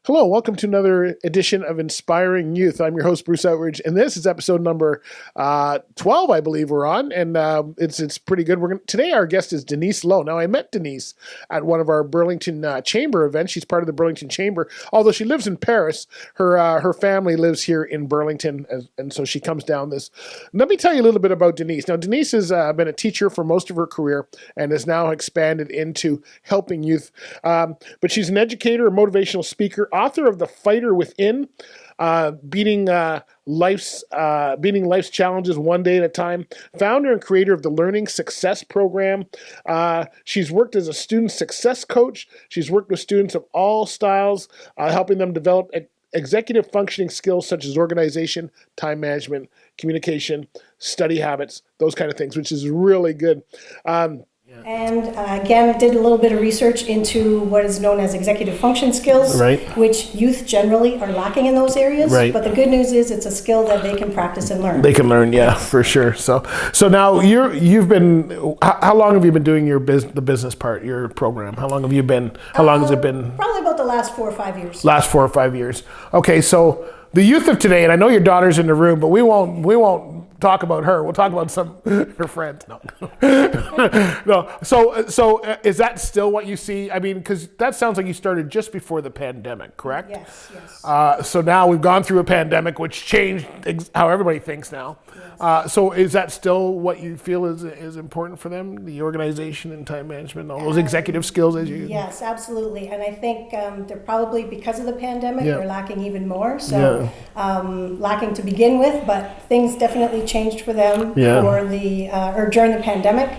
Hello, welcome to another edition of Inspiring Youth. I'm your host, Bruce Outridge, and this is episode number 12, I believe we're on, and it's pretty good. Today our guest is Denise Lowe. Now, I met Denise at one of our Burlington Chamber events. She's part of the Burlington Chamber. Although she lives in Paris, her family lives here in Burlington, and so she comes down this. Let me tell you a little bit about Denise. Now, Denise has been a teacher for most of her career and has now expanded into helping youth. But she's an educator, a motivational speaker, author of The Fighter Within, beating life's challenges one day at a time, founder and creator of the Learning Success Program. She's worked as a student success coach. She's worked with students of all styles, helping them develop executive functioning skills such as organization, time management, communication, study habits, those kind of things, which is really good. And again, did a little bit of research into what is known as executive function skills, right, which youth generally are lacking in those areas. Right. But the good news is it's a skill that they can practice and learn. They can learn, yeah, for sure. So now you've been. How long have you been doing the business part, your program? How long have you been? How long has it been? Probably about the last 4 or 5 years. Last 4 or 5 years. Okay, so the youth of today, and I know your daughter's in the room, but we won't talk about her. We'll talk about her friends. No, no. So is that still what you see? I mean, because that sounds like you started just before the pandemic, correct? Yes. So now we've gone through a pandemic, which changed how everybody thinks now. Yes. So is that still what you feel is important for them? The organization and time management, all those executive skills as you. Yes, absolutely. And I think they're probably, because of the pandemic, Yeah. they're lacking even more. So lacking to begin with, but things definitely changed for them Yeah. for or during the pandemic.